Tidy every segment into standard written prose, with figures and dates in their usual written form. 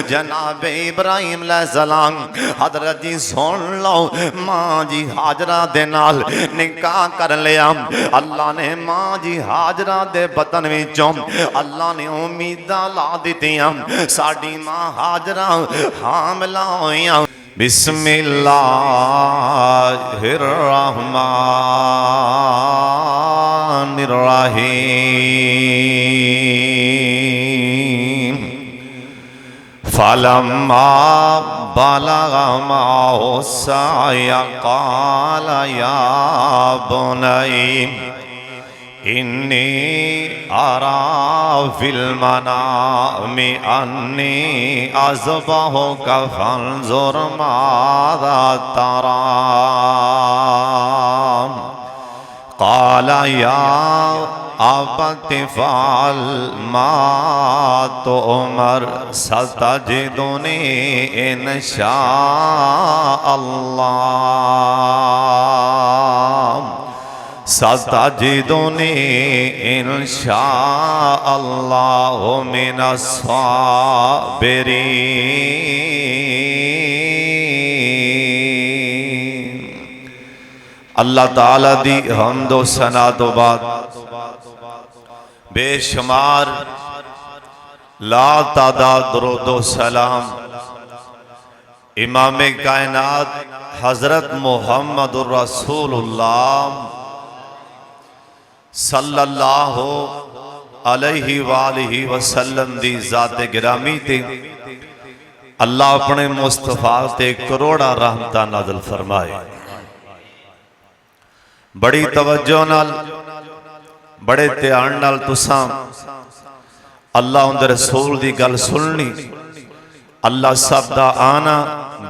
जनाब इब्राहिम अलैहिस्सलाम हजरत जी सुन लो, मां जी हाजरा दे नाल निकाह कर लिया। अल्लाह ने मां जी हाजरा दे बतन विचों अल्लाह ने उम्मीदां ला दित्तियां। साडी मां हाजरा हामला होइयां। बिस्मिल्लाहिर्रहमानिर्रहीम। फलम्मा बलगा माहु साय क़ाल या बुनय्या इन्नी अरा फिल मनामि अन्नी अज़बहुका फंज़ुर माज़ा तरा। क़ाल या अबति फ़अल मा तुअमर सतजिदुनी इंशा अल्लाह सतजिदुनी इंशा अल्लाह मिनस साबिरीन। अल्लाह ताला दी हम्दो सना तो बाद बेशुमार ला तादाद दुरूदो सलाम इमाम कायनात हजरत मुहम्मदुर रसूलुल्लाह सल्लल्लाहु अलैहि वालिहि वसल्लम दी ज़ाते गिरामी ते अल्लाह अपने मुस्तफा ते करोड़ा रहमतां नाज़िल फरमाए। बड़ी तवज्जो नाल बड़े ध्यान नाल तुसां अल्लाह उनदे रसूल दी गल सुननी। अल्लाह सब दा आना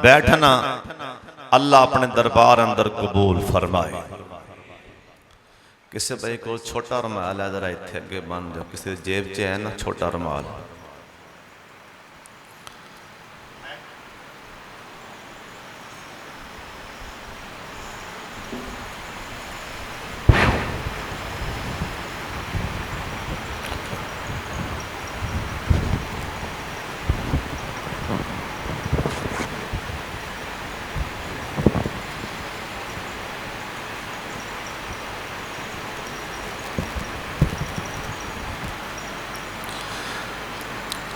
बैठना अल्लाह अपने दरबार अंदर कबूल फरमाए। किसी भाई को छोटा रुमाल है, जरा इत्थे अगे बन जाओ। किसी जेब च है ना छोटा रुमाल,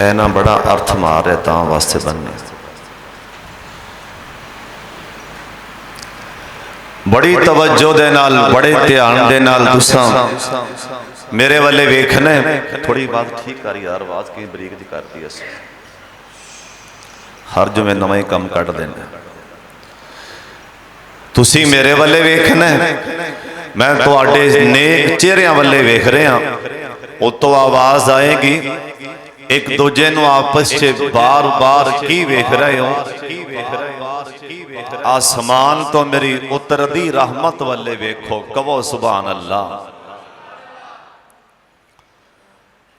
ऐना बड़ा अर्थ मार है तां वास्ते बनने। बड़ी तवज्जो दे नाल बड़े ध्यान दे नाल तुसां मेरे वाले वेखना। थोड़ी बात ठीक कर यार, आवाज की बरीक दी करती है। हर जो मैं नवा ही कम कट देना। तुसी मेरे वाले वेखना, मैं तुहाडे नेक चेहरिਆਂ वाले वेख रहा। उतो आवाज आएगी एक दूजे नूं आपस च बार बार की वेख रहे हो। आसमान तो मेरी उतरदी रहमत वाले वेखो, कहो सुभान अल्लाह।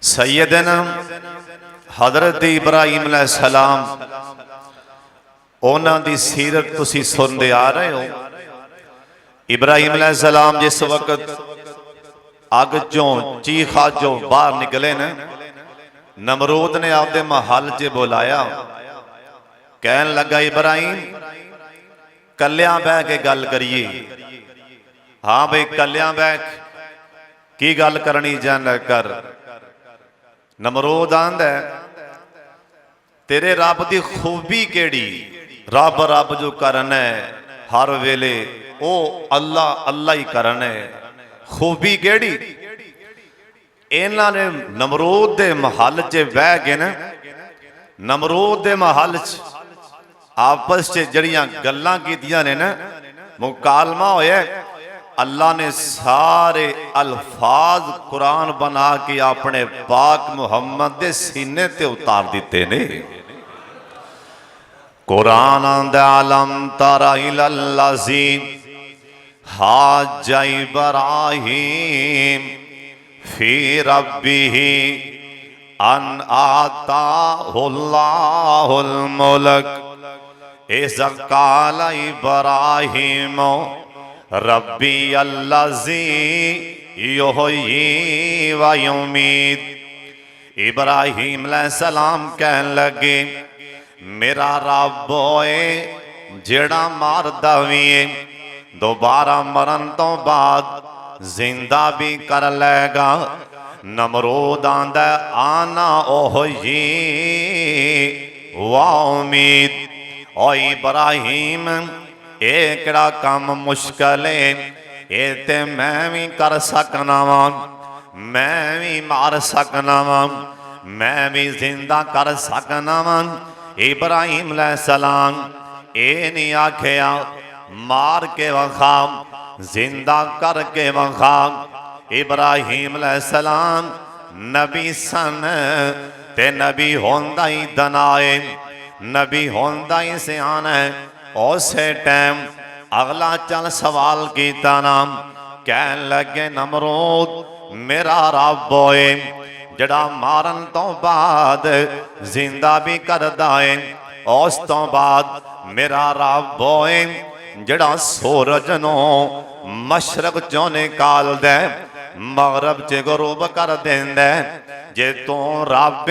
सैयदना हजरत इब्राहिम अलैहिस्सलाम उन्हां दी सीरत तुसी सुनदे आ रहे हो। इब्राहिम अलैहिस्सलाम जिस वक्त अग चों चीखा चों बाहर निकले न, नमरूद ने आपदे महल च बुलाया। कहन लगा इब्राहिम कल्या बह के गल करिए। हाँ भाई कल्या बैठ की गल करनी जान कर। नमरूद आंदा तेरे रब की खूबी केड़ी? रब रब जो करना है हर वेले ओ अल्लाह अल्लाह ही करना है। खूबी केड़ी? इन्हां ने नमरूद दे महल च बह के न, नमरूद दे महल च आपस च जड़ियां गल्लां कीतियां ने ना, मुकालमा होया। अल्लाह ने सारे अल्फाज कुरान बना के अपने पाक मुहम्मद दे सीने ते उतार दिते ने। कुरान आंदा अलम तरा इलल्लज़ी हाज्जा इब्राहीम फी रब्बिही अन आताहुल्लाहुल मुल्क इज़ क़ाल इब्राहीम रब्बी अल्लज़ी युहयी व युमीत। इब्राहीम अलैहिस्सलाम कहने लगे मेरा रब ओए जेड़ा मारदा वी है दोबारा मरन तो बाद जिंदा भी कर लेगा। नमरूद आंदा आना ओह ही वाह उम्मीद ओ इब्राहिम ये केड़ा काम मुश्किल है, ये ते मैं भी कर सकना वा, मैं भी मार सकना वा, मैं भी जिंदा कर सकना वा। इब्राहिम अलैहिस्सलाम ये नहीं आखिया मार के वखा जिंदा करके वखा। इब्राहिम अलैहिस्सलाम नबी सन ते नबी होंदा ही दनाए, नबी होंदा ही सियाना है। उस टाइम अगला चल सवाल किया नाम कह लगे नमरूद मेरा रब होए जड़ा मारन तो बाद जिंदा भी करदा है। उस तो बाद मेरा रब होए जड़ा सूरज नो मशरक चों निकाल दे मगरब च गरूब कर देंदा। जे तू रब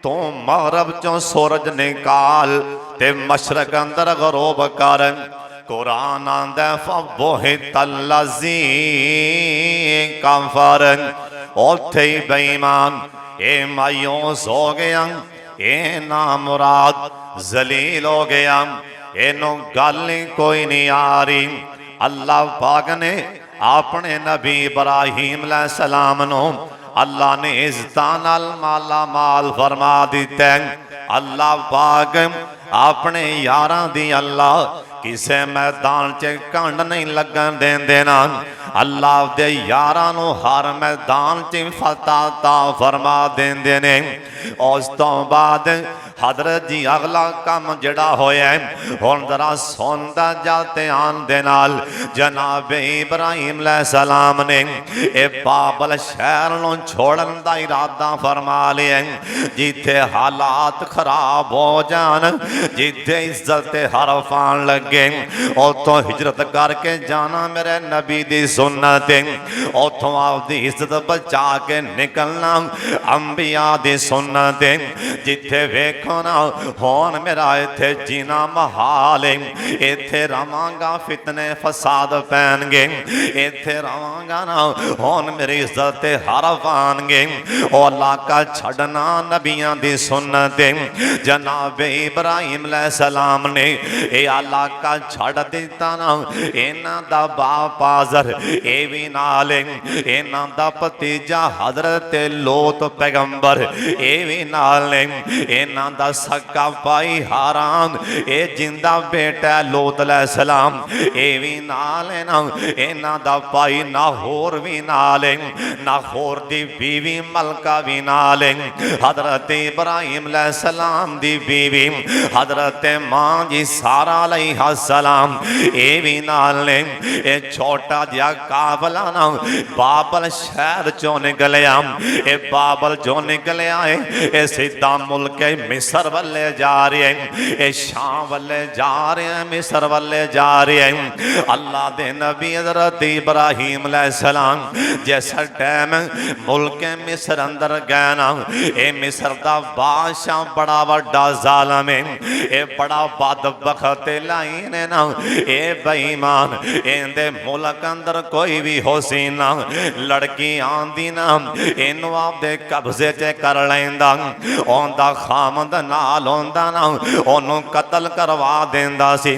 तू मगरब चों सूरज निकाल ते मशरक अंदर गरूब कर। कुरान आंदा फबोहितल्लज़ी कफ़र ओथे ही बेईमान ए मायूस हो गया, ए नामुराद जलील हो गया, इनू गल कोई नहीं आ रही। अल्लाह पाक ने अपने नबी इब्राहिम अलैहिस्सलाम नो अल्लाह ने इज़्ज़तां नाल माला माल फरमा दिता। अल्लाह पाक अपने यारां दी अल्लाह किसे मैदान च कंड नहीं लगन देंदे ना। अल्लाह दे यारां नू हर मैदान च फतह ता फरमा देंदे ने। उस तो बाद हजरत जी अगला काम जड़ा होया हुण जरा सुनदा जा ध्यान दे नाल। जनाब इब्राहिम अलैहिस्सलाम ने ए बाबल शहर नूं छोड़न दा इरादा फरमा लिया। जिथे हालात खराब हो जान, जिथे इज्जत हरफ आन लगे, उतों हिजरत करके जाना मेरे नबी दी सुन्नत। उतों आपदी इज्जत बचा के निकलना अंबिया दी सुन्नत। जिथे वेखो ना हुण मेरा इत्थे जीना महाल है, इत्थे रवांगा फितने फसाद पैणगे, इत्थे रवांगा ना हुण मेरी इज्जत हरफ आणगे। ओ इलाका छड़ना नबियां दी सुन्नत। जनाब इब्राहिम अलैहिस्सलाम ने ये इलाका छड़ दिता ना। इन्हां दा बाप आज़र ये भी नाल, इन्हां दा भतीजा हजरत लोत पैगंबर ये भी नाल ने, इन्हां दा सक्का भाई हारान ये जिंदा बेटा लोत अलैहिस्सलाम ये भी नाल है ना। इन्हां दा भाई नाहोर भी नाल है, नाहोर दी बीवी मलका भी नाल है, हजरत इब्राहिम अलैहिस्सलाम दी बीवी हजरत मां जी सारा अलैहिस्सलाम ये भी नाल ने। ये छोटा जिहा काफला ना बाबल शहर चों निकलिया, ये बाबल चों निकलिया है, ये सीधा मुल्क मिस्र वाले जा रहे हैं, ये शाम वाले जा रहे हैं, मिस्र वाले जा रहे हैं। अल्लाह दे नबी हज़रत इब्राहिम अलैहिस्सलाम जिस टाइम मुल्क मिस्र अंदर गए ना, ये मिस्र दा बादशाह बड़ा वड्डा जालिम है, ये बड़ा बदबख्त लाइन है ना। ये बेईमान इहदे मुल्क अंदर कोई भी हुसैना लड़की आंदी ना, इनू आपदे कब्जे च कर लैंदा, ओंदा खामद नाल होंदा ना, ओनू कतल करवा देंदा सी।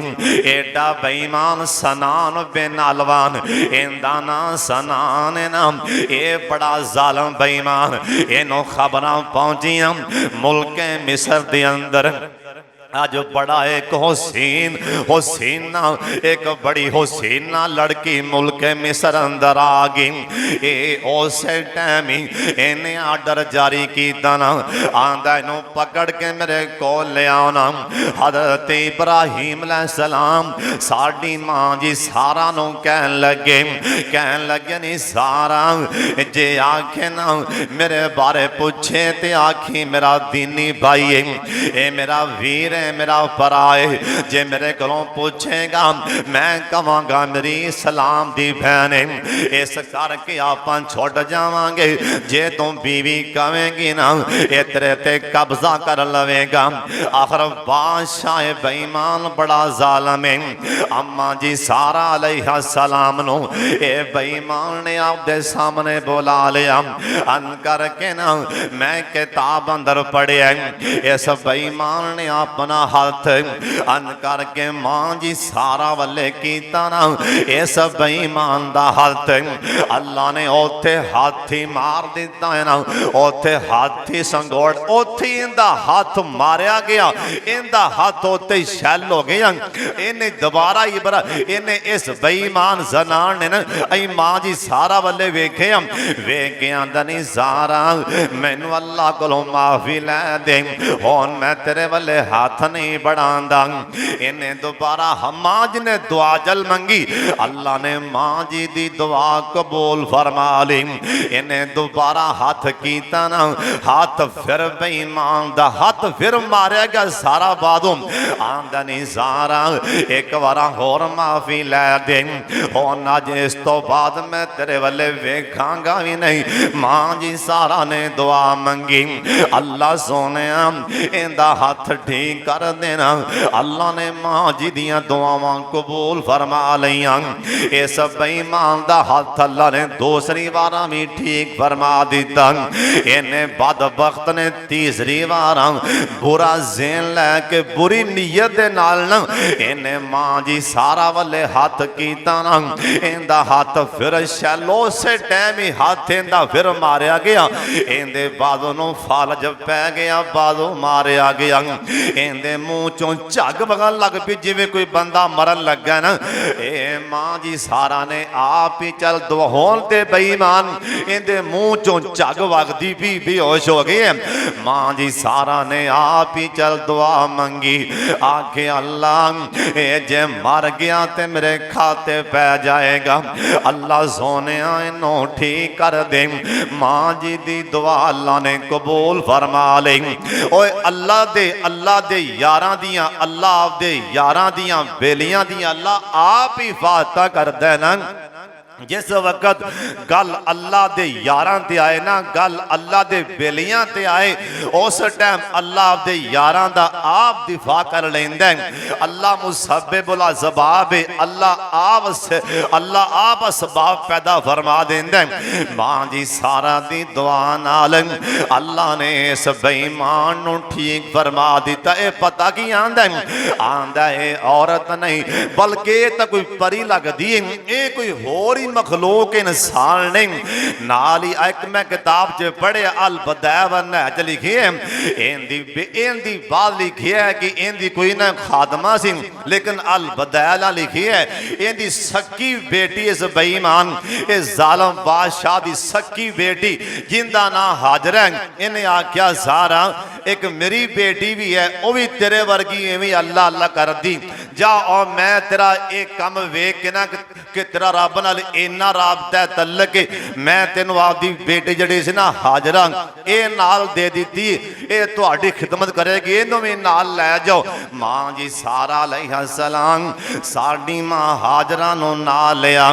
एडा बेईमान सनान बिन अलवान इंदा ना सनान है ना, ये बड़ा जालिम बेईमान। इनू खबरां पहुंचियां मुल्क मिस्र दे अंदर आज बड़ा एक हुसैना एक बड़ी हुसैना लड़की मुल्क मिस्र अंदर आ गई। ये उस टाइम ही इन्हें आर्डर जारी किया ना, आंदा इनू पकड़ के मेरे को ले आना। हजरत इब्राहिम अलैहिस्सलाम साडी मां जी सारा नू कहन लगे नहीं सारा जे आखे ना मेरे बारे पूछे ते आखी मेरा दीनी भाई है, ये मेरा वीर मेरे मेरा भरा है। जे मेरे कोलों पूछेगा मैं कहांगा मेरी इस्लाम दी भैन है। इस करके आपां छुट जावांगे। जे तू बीवी कहेंगी ना ये तेरे ते कब्जा कर लवेगा। आखिर बादशाह बेईमान बड़ा जालिम है। अम्मा जी सारा अलैहा सलाम नो ए बेईमान ने आपदे सामने बुला लिया। अन करके ना मैं किताब अंदर पढ़िया इस बेईमान ने अपना हाथ अन करके मां जी सारा वाले कीता ना इस बेईमान दा हाथ अल्लाह ने ओथे हाथी मार दिता है ना। ओथे हाथी संगोड़ ओथे इंदा हाथ मारिया गया। इंदा हाथ ओथे शैल हो गया। इन्हें दोबारा इन्हें इस बेईमान जनान ने ना आई मां जी सारा वाले वेखे दनी सारा मैनू अल्लाह कोलों माफी लै दे। हुण मैं तेरे वाले हाथ नहीं बढ़ांदा। इन्हें दोबारा मां जी ने दुआ जल मंगी। अल्लाह ने मां जी दी दुआ कबूल फरमा ली। इन्हें दोबारा हाथ कीता ना हाथ फिर बेईमान दा हाथ फिर मारिया गया सारा बादों आंदा नहीं सारा एक बार होर माफी लै दे। हुण अज इस तो बाद मैं तेरे वाले वेखांगा भी नहीं। मां जी सारा ने दुआ मंगी। अल्लाह सोने इंदा हाथ ठीक कर देना। अल्लाह ने मां जी दियां दुआवां कबूल फरमा लियां। इस बेईमान दा हाथ अल्लाह ने दूसरी बार भी ठीक फरमा दिता। इन्हें बदबख्त ने तीसरी बार बुरा ज़हन लैके बुरी नीयत दे नाल ना इन्हें मां जी सारा वाले हाथ कीता ना इंदा हाथ फिर शैलो से टाइम ही हाथ इंदा फिर मारिया गया। इंदे बादों नूं फालज पै गया बादों मारिया गया। इंदे मुंह चों झग वगन लग पई जिवें कोई बंदा मरन लगा ना। ए मां जी सारा ने आप ही चल दुआन ते बेईमान इंदे मुंह चों झग वगदी भी बेहोश हो गए। मां जी सारा ने आप ही चल दुआ मंगी। आखे अल्लाह ए जे मर गया ते मेरे खाते पै जाएगा। अल्लाह सोने इनू ठीक कर दे। मां जी दी दुआ अल्लाह ने कबूल फरमा ली। ओए अल्लाह दे यारां दियां अल्लाह दे यारां दियां बेलियां दियां अल्लाह आप ही हिफाजत करदा ना। जिस वक्त गल अल्लाह दे यारां ते आए ना गल अल्लाह दे बेलियां ते आए उस टाइम अल्लाह दे यारां दा आप दिफा कर लेंदा है। अल्लाह मुसब्बिबुल असबाब अल्लाह आप असबाब पैदा फरमा देंदा है। मां जी सारा दी दुआ नाल अल्लाह ने इस बेईमान नूं ठीक फरमा दिता। ए पता की आंदा है औरत नहीं बल्कि ये तो कोई परी लगदी है। ये कोई होर मखलूक इंसान नहीं। नाल ही एक मैं किताब च पढ़े अल बदाया व नहज लिखी है। इनदी बात लिखी है कि इनदी कोई ना खादमा सी लेकिन अल बदाया लिखी है इनदी सक्की बेटी इस बेईमान इस जालम बादशाह दी सक्की बेटी जिंदा ना हाजर है। इन्हें आख्या सारा एक मेरी बेटी भी है वह भी तेरे वर्गी इवें अल्लाह अल्लाह कर दी जा और मैं तेरा एक कम वेख के ना कि तेरा रब नाल इन्ना राबता तलक मैं तेन आपदी बेटी जड़ी सी ना हाजरा ये नाल दे दी ये तुहाडी खिदमत करेगी इनू भी नाल लै जाओ। मां जी सारा अलैहा सलाम साडी मां हाजरा नू नाल लिया।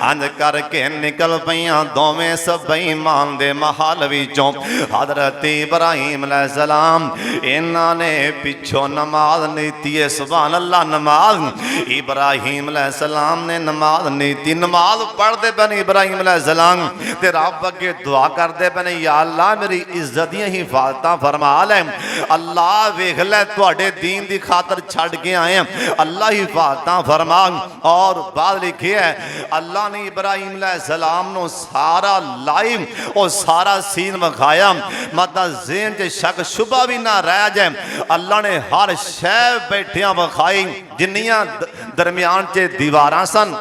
अंज करके निकल पईयां दोवें सब बेईमान दे महल विचों। हजरत इब्राहिम अलैहिस्सलाम इन्हां ने पिछों नमाज नीती है। सुभान अल्लाह नमाज इब्राहिम अलैहिस्सलाम ने नमाज नीती नमाज पढ़ते पे इब्राहिम अलैहिस्सलाम ते रब अगे दुआ करते पे या अल्लाह मेरी इज्जत दी हिफाजत फरमा लै। अल्लाह वेख लै तुहाडे दीन दी खातर छड़ के आए हैं अल्लाह हिफाजत फरमा। और बाद लिखे है अल्लाह ने इब्राहिम अलैहिस्सलाम नो सारा लाइव और सारा सीन विखाया मतलब ज़हन च शक शुबा भी ना रह जाए। अल्लाह ने हर शह बैठिया विखाई जिन्नियां दरम्यान च दीवारां सन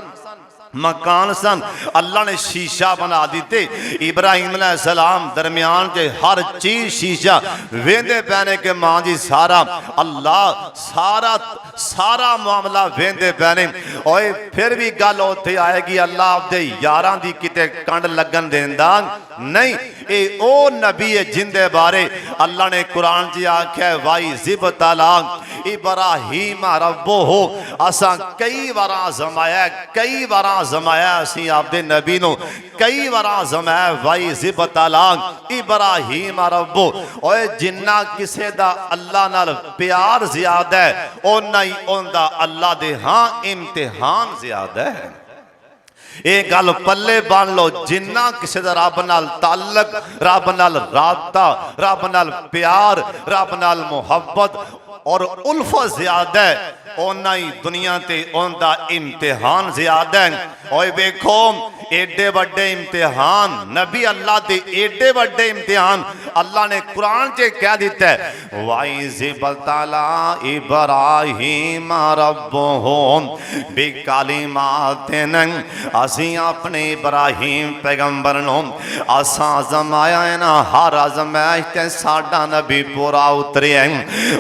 मकान सन, अल्लाह ने शीशा बना दिते। इब्राहिम अलैहिस्सलाम दरमियान के हर चीज शीशा वेंदे पैने के मां जी सारा अल्लाह सारा सारा मामला वेंदे पैने। ओए फिर भी गल उत्थे आएगी अल्लाह आपदे यारां दी किते कंड लगन देंदा नहीं। ए ओ नबी है जिंदे बारे अल्लाह ने कुरान च आख्या वाई जिब तलाक इब्राहिम रब्बो हो। असा कई बार आजमाया, कई बार आजमाया असी आपदे नबी नो कई बार आजमाया वाई जिब तलाक इब्राहिम रब्बो। ओए जिन्ना किसे दा अल्लाह नाल प्यार ज्यादा है उन्ना ही उनदा अल्लाह दे हां इम्तिहान ज्यादा है। ये गल पल्ले बन लो, जिन्ना किसी का रब नाल ताल्लुक, रब नाल राबता, रब नाल प्यार, रब नाल मुहब्बत और उल्फत ज्यादा है उन्ना ही दुनिया ते उनका इम्तिहान ज्यादा है। और देखो एडे वड्डे इम्तिहान नबी अल्लाह के एडे वड्डे इम्तिहान अल्लाह ने कुरान च कह दिता है वाइज़िबतला इब्राहीम रब्बुहु बिकलिमातिन। असी अपने इब्राहीम पैगंबर नो असा आजमाया है ना, हर आजमाइश ते साडा नबी पूरा उतरिया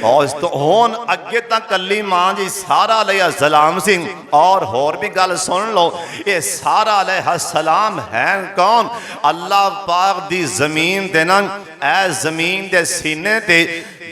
और हुण अगे तक कली मां जी सारा अलैहिस्सलाम सी। और होर भी गल सुन लो, ये सारा अलैहिस्सलाम है कौन? अल्लाह पाक दी जमीन दे ना ए जमीन दे सीने ते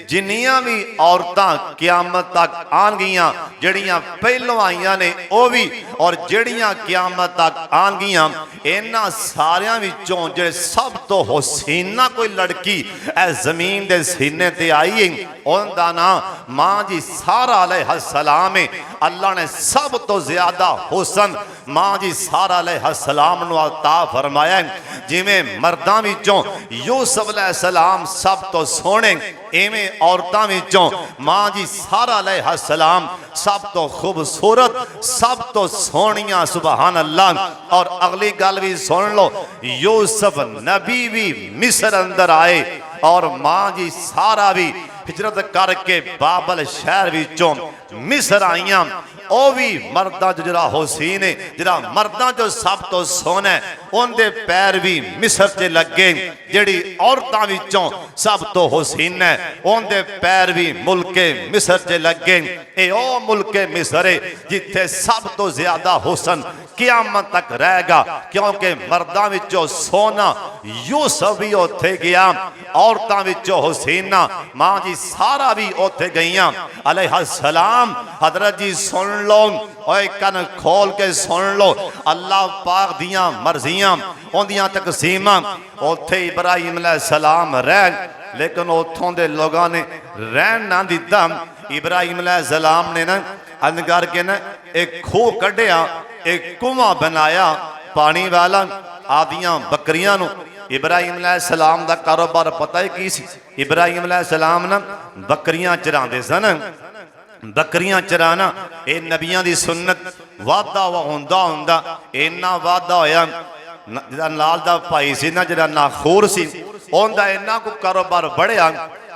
जिन्नियां भी औरतां क़यामत तक आनगियां, जड़ियां पहलों आईयां ने वो भी और जड़ियां क़यामत तक आनगियां, इन्हां सारियां विचों जे सब तो हुसैना कोई लड़की ए जमीन दे सीने ते आई है उनका नाम मां जी सारा अलैहिस्सलाम है। अल्लाह ने सब तो ज्यादा हुसन मां जी सारा अलैहिस्सलाम नूं अता फरमाया। जिवें मर्दां विचों यूसुफ अलैहिस्सलाम सब तो सोहणे, इवें औरतां विचों मां जी सारा अलैहिस्सलाम सब तो खूबसूरत, सब तो सोहणियां। सुभान अल्लाह। और अगली गल भी सुन लो, यूसुफ नबी भी मिस्र अंदर आए और मां जी सारा भी हिजरत करके बाबल शहर विचों मिस्र आईयां। ओ भी मर्दां च जिहड़ा हुसैन है, जिहड़ा मर्दां च सब तो सोहना है, उनके पैर भी मिस्र च लगे। जिहड़ी औरतां विचों सब तो हुसैन है, उनके पैर भी मुल्के मिस्र च लगे। ये ओ मुल्के मिस्र है जिथे सब तो ज्यादा हुसन क़यामत तक रहेगा, क्योंकि मर्दां विचों सोना यूसुफ भी उत्थे गया, औरतां विचों हुसैना मां जी सारा भी उत्थे गईयां अलैहिस्सलाम। हजरत जी सुन लो, ओए कन खोल के सुन लो, अल्लाह पाक दियां मर्जियां उन्दियां तकसीमां। उत्थे इब्राहिम अलैहिस्सलाम रह, लेकिन उथों दे लोगों ने रहन ना दिता। इब्राहिम अलैहिस्सलाम ने ना अंद करके ना एक खूह कढ़िया, एक कुआं बनाया पानी वाला, आदियां बकरियां नूं। इब्राहिम अलैहिस्सलाम दा कारोबार पता है की सी? इब्राहिम अलैहिस्सलाम ना बकरियां चरांदे सन। बकरियां चराना ये नबियां दी सुन्नत वादा हुंदा हुंदा इन्ना वादा होया। जिहड़ा नाल दा भाई सी ना, जिहड़ा नाखूर सी, उनदा इन्ना को कारोबार बढ़िया।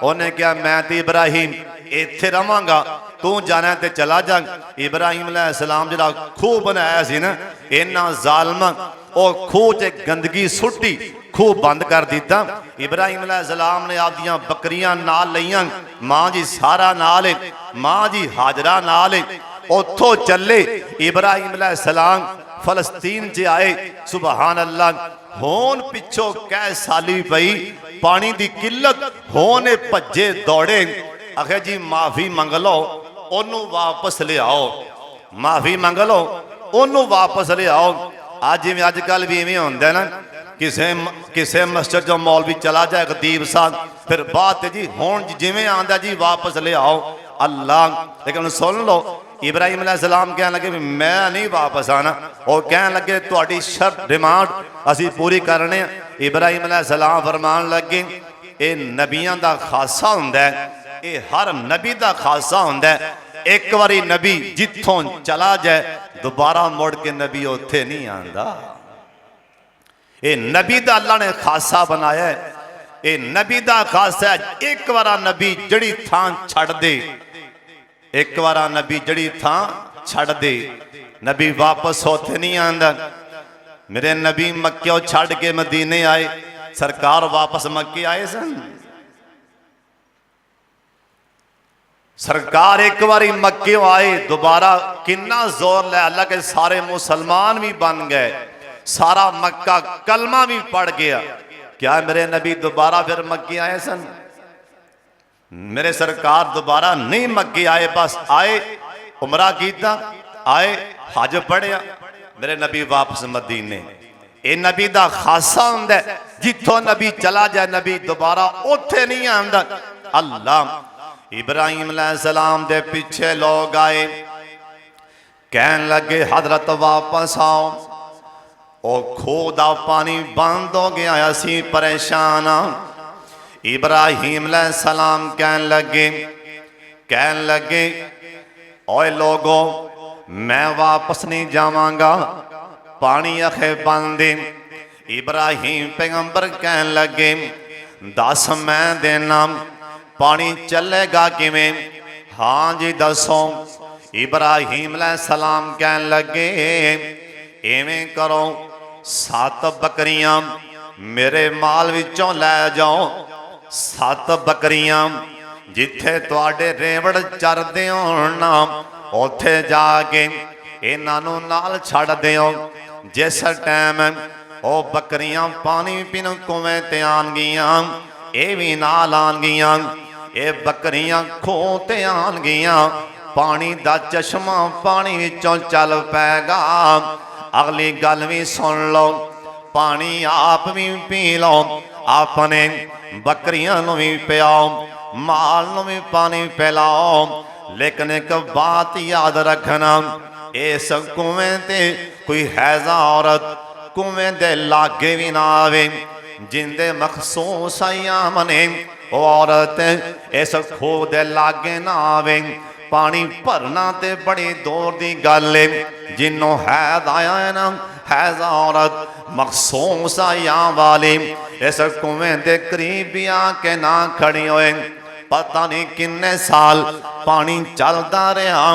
उन्हें कहा मैं ते इब्राहिम इत्थे रवांगा, तू जाना ते चला जा। इब्राहिम अलैहिस्सलाम जिहड़ा खूह बनाया सी ना, इन्ना जालमा ओ खूह च गंदगी सुट्टी, खूह बंद कर दिता। इब्राहिम अलैहिस्सलाम ने आपदियां बकरियां नाल लईयां, मां जी सारा नाल है, मां जी हाजरा नाल है। उथों चले इब्राहिम अलैहिस्सलाम फलस्तीन च आए। सुभान अल्लाह। होन पिछों कै साली पई, पानी की किल्लत, होन भज्जे दौड़े। आखे जी माफी मंग लो, ओनू वापस ले आओ, माफी मंग लो, ओनू वापस ले आओ। अज जिवें अजकल भी इवें हुंदा ना, किसे मस्जिद जो मौलवी चला जाए गदीब साहब, फिर बात जी हुण जिवें आंदा जी वापस ले आओ अल्लाह। लेकिन सुन लो, इब्राहिम अलैहिस्सलाम कहने लगे मैं नहीं वापस आना। और कहने लगे तुहाडी शर्त डिमांड असी पूरी करने। इब्राहिम अलैहिस्सलाम फरमान लगे ये नबियां दा खासा हुंदा है, ये हर नबी दा खासा हुंदा है। एक बारी नबी जिथों चला जाए दोबारा मुड़ के नबी उत्थे नहीं आंदा। ये नबी दा अल्लाह ने खासा बनाया है, ये नबी दा खासा है। एक बार नबी जड़ी थां छड़ दे, एक बार नबी जड़ी थां छड़ दे, नबी वापस होते नहीं आंदा। मेरे नबी मक्के छड़ के मदीने आए, सरकार वापस मक्के आए सन। सरकार एक बारी मक्के आए, दोबारा किन्ना जोर लै अल्लाह के सारे मुसलमान भी बन गए, सारा मक्का कलमा भी पड़ गया। क्या मेरे नबी दोबारा फिर मक्के आए सन? मेरे सरकार दोबारा नहीं मक्के आए, बस आए उमरा कीता, आए हज पढ़िया, मेरे नबी वापस मदीने। ये नबी दा खासा हुंदा है, जिथों नबी चला जाए नबी दोबारा उथे नहीं आंदा। अल्लाह इब्राहिम अलैहिस्सलाम दे पीछे लोग आए, कहन लगे हजरत वापस आओ, ओ खूह दा पानी बंद हो गया, असी परेशान हाँ। इब्राहिम अलैहिस्सलाम कहन लगे ओए लोगो मैं वापस नहीं जावांगा, पानी अखे बंद। इब्राहिम पैगंबर कहन लगे दस मैं देना, पानी चलेगा किवें? हाँ जी दसो। इब्राहिम अलैहिस्सलाम कहन लगे इवें करो, 7 बकरियां मेरे माल विचों लै जाओ, 7 बकरियां जिथे तुहाडे रेवड़ चरदे होण उथे जाके इन्हां नाल छड़ दिओ। जिस टाइम ओ बकरियां पानी पीन कुएं ते आनगियां, ये भी नाल आनगियां, ये बकरियां खूह ते आनगियां, पानी दा चश्मा पानी विचों चल पैगा। अगली गल भी सुन लो, पानी आप भी पी लो, अपने बकरियां नूं भी पियाओ, माल नूं भी पानी पिलाओ। लेकिन एक बात याद रखना, इस कुएं ते कोई हैजा औरत कुएं दे लागे भी ना आवे, जिंदे मखसूस आयाम ने वो औरत इस खूह दे लागे ना आवे। पानी भरना ते बड़ी दूर दी गल है, जिन्हों हैज आया है ना, हैजा औरत मखसूस आयाम वाली इस कुएं दे करीब भी आके ना खड़ी होए। पता नहीं किन्ने साल पानी चलता रहा,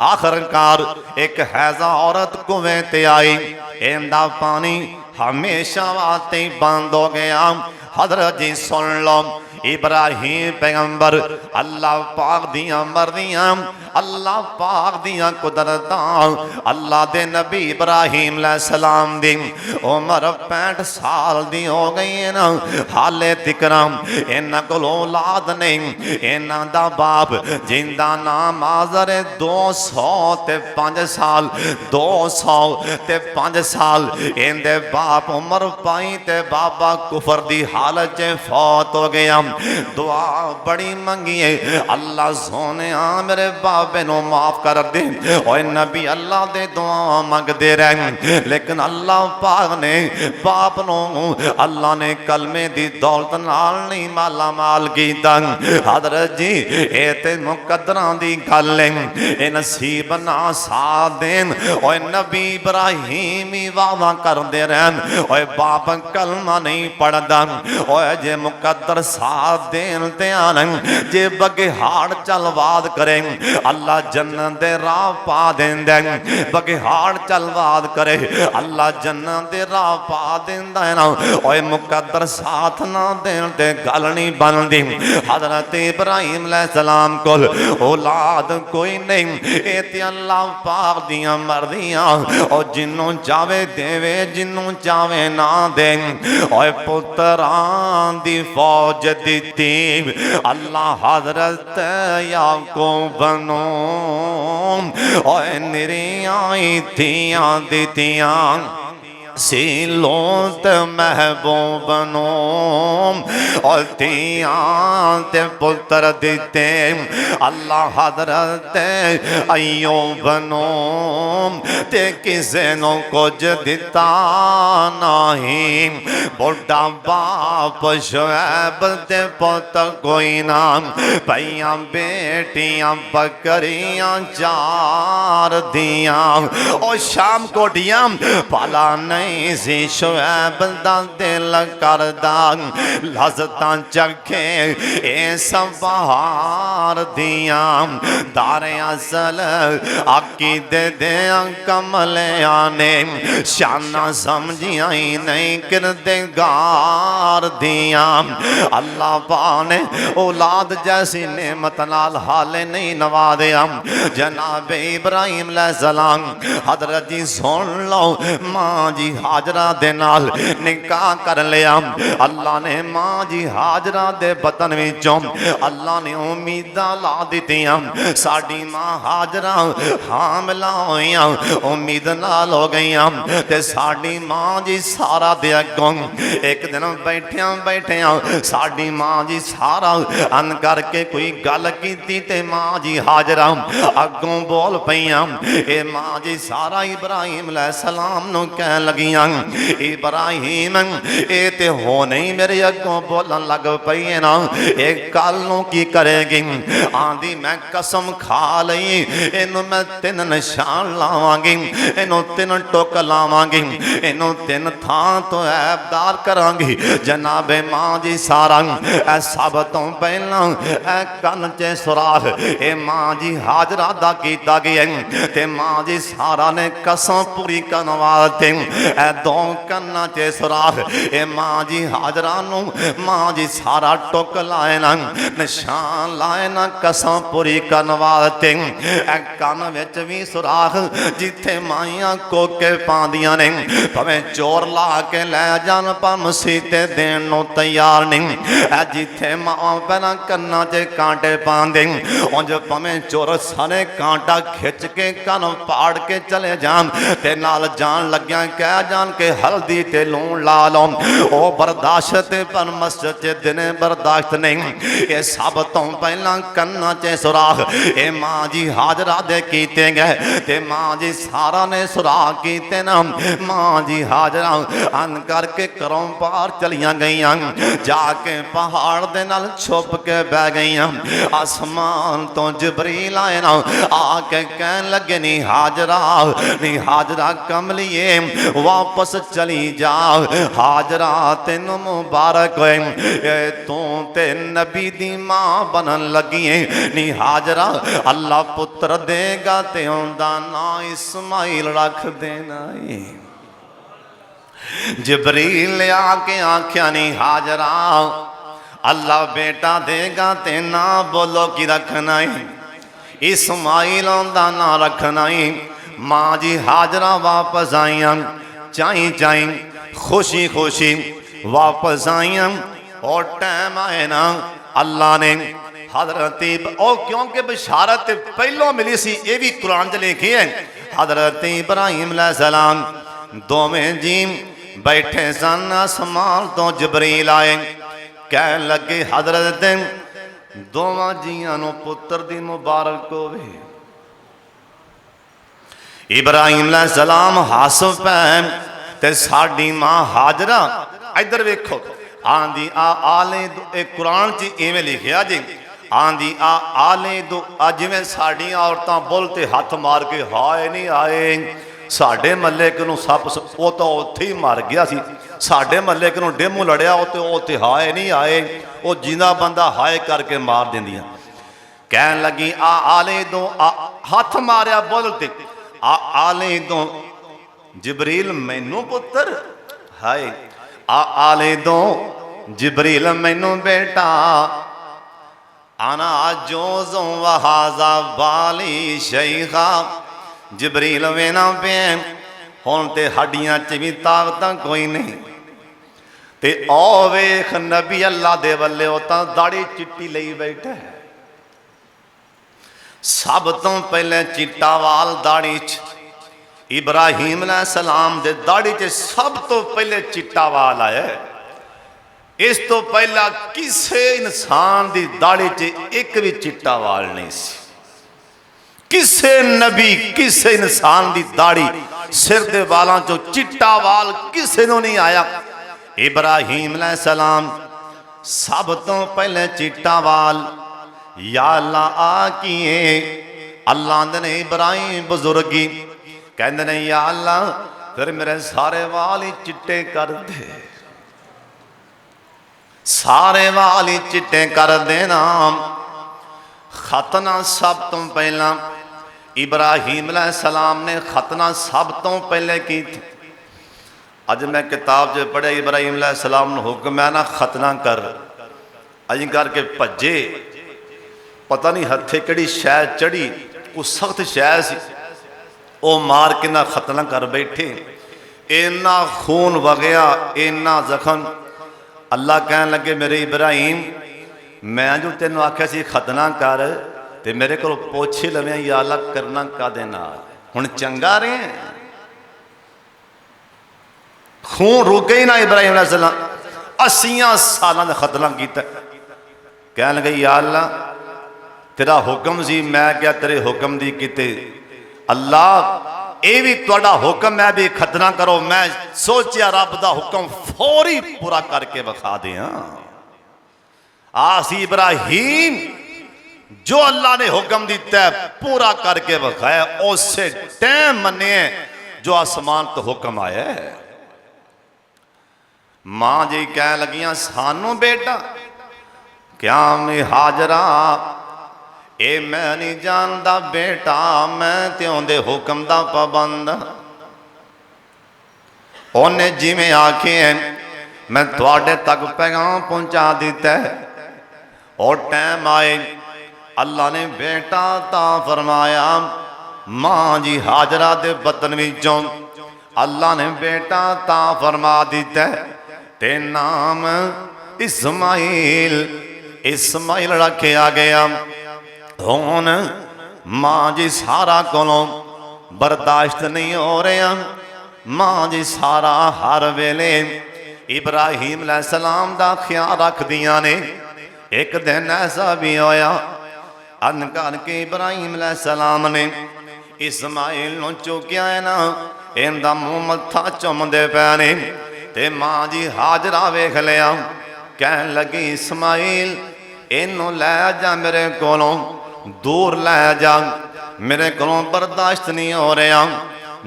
आखिरकार एक हैजा औरत कुएं ते आई, इंदा पानी हमेशा वास्ते बंद हो गया। हजरत जी सुन लो, इब्राहिम पैगंबर अल्लाह पाक दियां मर्दियां, अल्लाह पाक दियां कुदरतां, अल्लाह दे नबी इब्राहिम अलैहिस्सलाम दी उम्र 65 साल दी हो गई है ना, हाले तिकराम इन्हां कोल औलाद नहीं। इन्हां दा बाप जिंदा नाम आज़र 205 साल, 205 साल इहदे बाप उमर पाई ते बाबा कुफर दी हालत च फौत हो गया। दुआ बड़ी मंगी है, अल्लाह सोने मेरे बाबे नो माफ कर दे। ओए नबी अल्लाह दे दुआ मंगदे रहे, लेकिन अल्लाह पाक ने बाप नो अल्लाह ने कलमे दी दौलत नाल नहीं माला माल कीता। हजरत जी ये ते मुकद्दरां दी गल है, ये नसीब ना साथ देन। ओए नबी इब्राहिम ही वादा करदे रहन, ओए बाप कलमा नहीं पढ़दा, ओए जे मुकद्दर साथ देन ते आन, जे बगहाड़ चलवाद करे अल्लाह जन्नत दे राह पा देंदा है। बगहाड़ चलवाद करे अल्लाह जन्नत दे राह पा देंदा है ना। ओए मुकद्दर साथ ना देन ते गल नहीं बनदी। हजरत इब्राहिम अलैहिस्सलाम कोल औलाद कोई नहीं, ए ते अल्लाह पाक दियां मर्दियां, और जिन्नों चावे देवे, जिन्नों चावे ना दे। ओए पुत्रां दी फौज दिती अल्लाह हजरत याकूब बनो, ओए निरियां थियां दितियां सीलोत महबूब नो, और थियां ते पुत्र दिते अल्लाह हजरत अय्यूब नो, ते किसे नो कुछ दिता नहीं। बुढ़ा बाप शुएब ते पुत्र कोई नाम, भैया बेटियां बकरियां 4 दियां, और शाम कोटियां भला नहीं नहीं सी शुएब दा दिल करदा लज़्ज़तां चखे ए सवार दियां दारे असल अकीदे दे कमलिया ने शाना समझिया ही नहीं किरदगार दियां अल्लाह पाक ने औलाद जैसी नेमत नाल हाले नहीं नवादिया जनाब इब्राहिम अलैहिस्सलाम हजरत जी सुन लो मां जी हाजरा दे नाल निकाह कर लिया अल्लाह ने मां जी हाजरा दे बतन विचों अल्लाह ने उम्मीदां ला दित्तियां साडी मां हाजरा हामला होइयां उम्मीद नाल हो गईयां ते साडी मां जी सारा दे अगों एक दिन बैठियां बैठियां साडी मां जी सारा अन करके कोई गल कीती ते मां जी हाजरा अगों बोल पईयां ए मां जी सारा इब्राहिम अलैहिस्सलाम नु कह लगियां इब्राहिम ए ते हो नहीं मेरे अगों बोलन लग पई है ना ए कल नु की करेगी आंदी मैं कसम खा लई इनु मैं तीन निशान लावांगी इनु तीन टुक लावांगी इनु तीन थां तो ऐबदार करांगी जनाबे मां जी सारा ए सब तो पहला ए कन च सुराख ए मां जी हाजरा दा कीता गया ते मां जी सारा ने कसम पूरी करन वास्ते ए दो कन्ना च सुराख ए मां जी हाजरा नु मां जी सारा टुक लाए ना निशान लाए ना कसम पूरी करन वास्ते ए कन विच भी सुराख जिथे माइयां कोके पांदियां ने भावें चोर ला के लै जान पर मसीते देन नु तैयार नहीं ए जिथे मां पहला कन्ना च कांटे पांदे उंज भावें चोर सारे कांटा खिच के कन पाड़ के चले जान ते नाल जान लग्या कह जान के हल्दी ते लूण ला लो ओ बर्दाश्त पर मस्जिद च दिने बर्दाश्त नहीं ये सब तो पहला कन्ना च सुराख ए मां जी हाजरा दे कीते गए ते मां जी सारा ने सुराख कीते ना मां जी हाजरा अन करके घरों बाहर चलियां गईयां जाके पहाड़ दे नाल छुप के बह गईयां आसमान तो जिबरील आए ना आके कहन लगे नी हाजरा कमलिए वापस चली जा हाजरा तेन मुबारक होए तू ते नबी दी मां बनन लगी नी हाजरा अल्लाह पुत्र देगा ते उनदा ना इस्माइल रख देना है जिबरील आके आख्या नी हाजरा अल्लाह बेटा देगा ते ना बोलो कि रखना है इस्माइल उनदा ना रखना है मां जी हाजरा वापस आईयां चाई चाई खुशी खुशी वापस आईयां और टाइम आए ना अल्लाह ने हजरत और क्योंकि बशारत पहलों मिली सी ये भी कुरान च लिखी है हजरत इब्राहिम अलैहिस्सलाम दोवें जी बैठे सन आसमान तो जिबरील आए कह लगे हजरत दोवां जियां नूं पुत्र दी मुबारक होवे इब्राहिम अलैहिस्सलाम हस पै ते साडी मां हाजरा इधर वेखो आंदी आले एक कुरान च इवें लिखिया जी आंदी आले दो जिवें साडियां औरतां बुल ते हथ मार के हाय नहीं आए साडे मल्ले को सप वो तो उत्थे ही मर गया सी साडे मल्ले को डेमू लड़िया वो उत्थे हाय नहीं आए वो जिंदा बंदा हाय करके मार देंदियां कहन लगी आले दो हथ मारिया बुल ते आले दो जिबरील मैनू पुत्र हाय आले दो जिबरील मैनू बेटा आना जोज़ों वहाजा बाली शेखा जिबरील वेना पे हुण ते हड्डियां च भी ताकत कोई नहीं ते ओ वेख नबी अल्लाह दे वल्ले ओ तां दाढ़ी चिट्टी लई बैठा है सब तो पहले चिट्टा वाल दाढ़ी च इब्राहिम अलैहिस्सलाम दे दाढ़ी च सब तो पहले चिट्टा वाल आया इस तो पहला किसी इंसान दी दाढ़ी च एक भी चिट्टा वाल नहीं सी किसी नबी किसी इंसान दी दाढ़ी सिर दे वालों चो चिट्टा वाल किसी को नहीं आया इब्राहिम अलैहिस्सलाम सब तो पहले चिट्टा वाल या अल्लाह आ किए अल्लाह ने इब्राहिम बुजुर्गी कहते ने या अल्लाह ਫਿਰ ਮੇਰੇ ਸਾਰੇ ਵਾਲ ਹੀ ਚਿੱਟੇ ਕਰ ਦੇ, ਸਾਰੇ ਵਾਲ ਹੀ ਚਿੱਟੇ ਕਰ ਦੇਣਾ। ਖਤਨਾ ਸਭ ਤੋਂ ਪਹਿਲਾਂ इब्राहिम अलैहिस्सलाम ने खतना सब तो पहले की थी। अज मैं किताब जो पढ़िया इब्राहिम अलैहिस्सलाम नूं हुक्म है ना खतना कर, अज करके भजे, पता नहीं हथे किहड़ी शै चढ़ी, कोई सख्त शै सी, वो मार के ना खतना कर बैठे। इन्ना खून वगया, इन्ना जख्म। अल्लाह कहन लगे मेरे इब्राहिम मैं जो तेनों आख्या सी खतना कर ते मेरे को पुछ ही लवें या अल्लाह करना कादे नाल, हुण चंगा रहे। खून रुके ही ना। इब्राहिम अलैहिस्सलाम 80 साल का खतना किया। कह लगे या अल्लाह तेरा हुक्म सी, मैं क्या तेरे हुक्म दी किते। अल्लाह ये भी तुहाडा हुक्म है भी खतना करो। मैं सोचा रब दा हुक्म फौरी पूरा करके विखा दिया। आसी इब्राहिम जो अल्लाह ने हुक्म दिता है पूरा करके विखाया, उसे टाइम मने जो आसमान तो हुक्म आया है। मां जी कह लगियां सानू बेटा क्या मैं हाजरा ए मैं नहीं जानता बेटा, मैं ते उहदे हुक्म दा पाबंद। उन्हें जिवें आखे मैं तुहाडे तक पैगाम पहुंचा दिता है। और टाइम आए अल्लाह ने बेटा ता फरमाया। मां जी हाजरा दे बतन विचों अल्लाह ने बेटा ता फरमा दिता ते नाम इस्माइल, इस्माइल रखा गया। हुण मां जी सारा कोलों बर्दाश्त नहीं हो रहा। मां जी सारा हर वेले इब्राहिम अलैहिस्सलाम दा ख्याल रखदियां ने। एक दिन ऐसा भी होया अन करके इब्राहिम अलैहिस्सलाम ने इस्माइल नूं चुकिया है ना, इहदा मुंह मत्था चुमदे पै ने। ते मां जी हाजरा वेख लिया, कहन लगी इस्माइल इनू लै जा मेरे कोलों, दूर लै जा, मेरे कोलों बर्दाश्त नहीं हो रहा।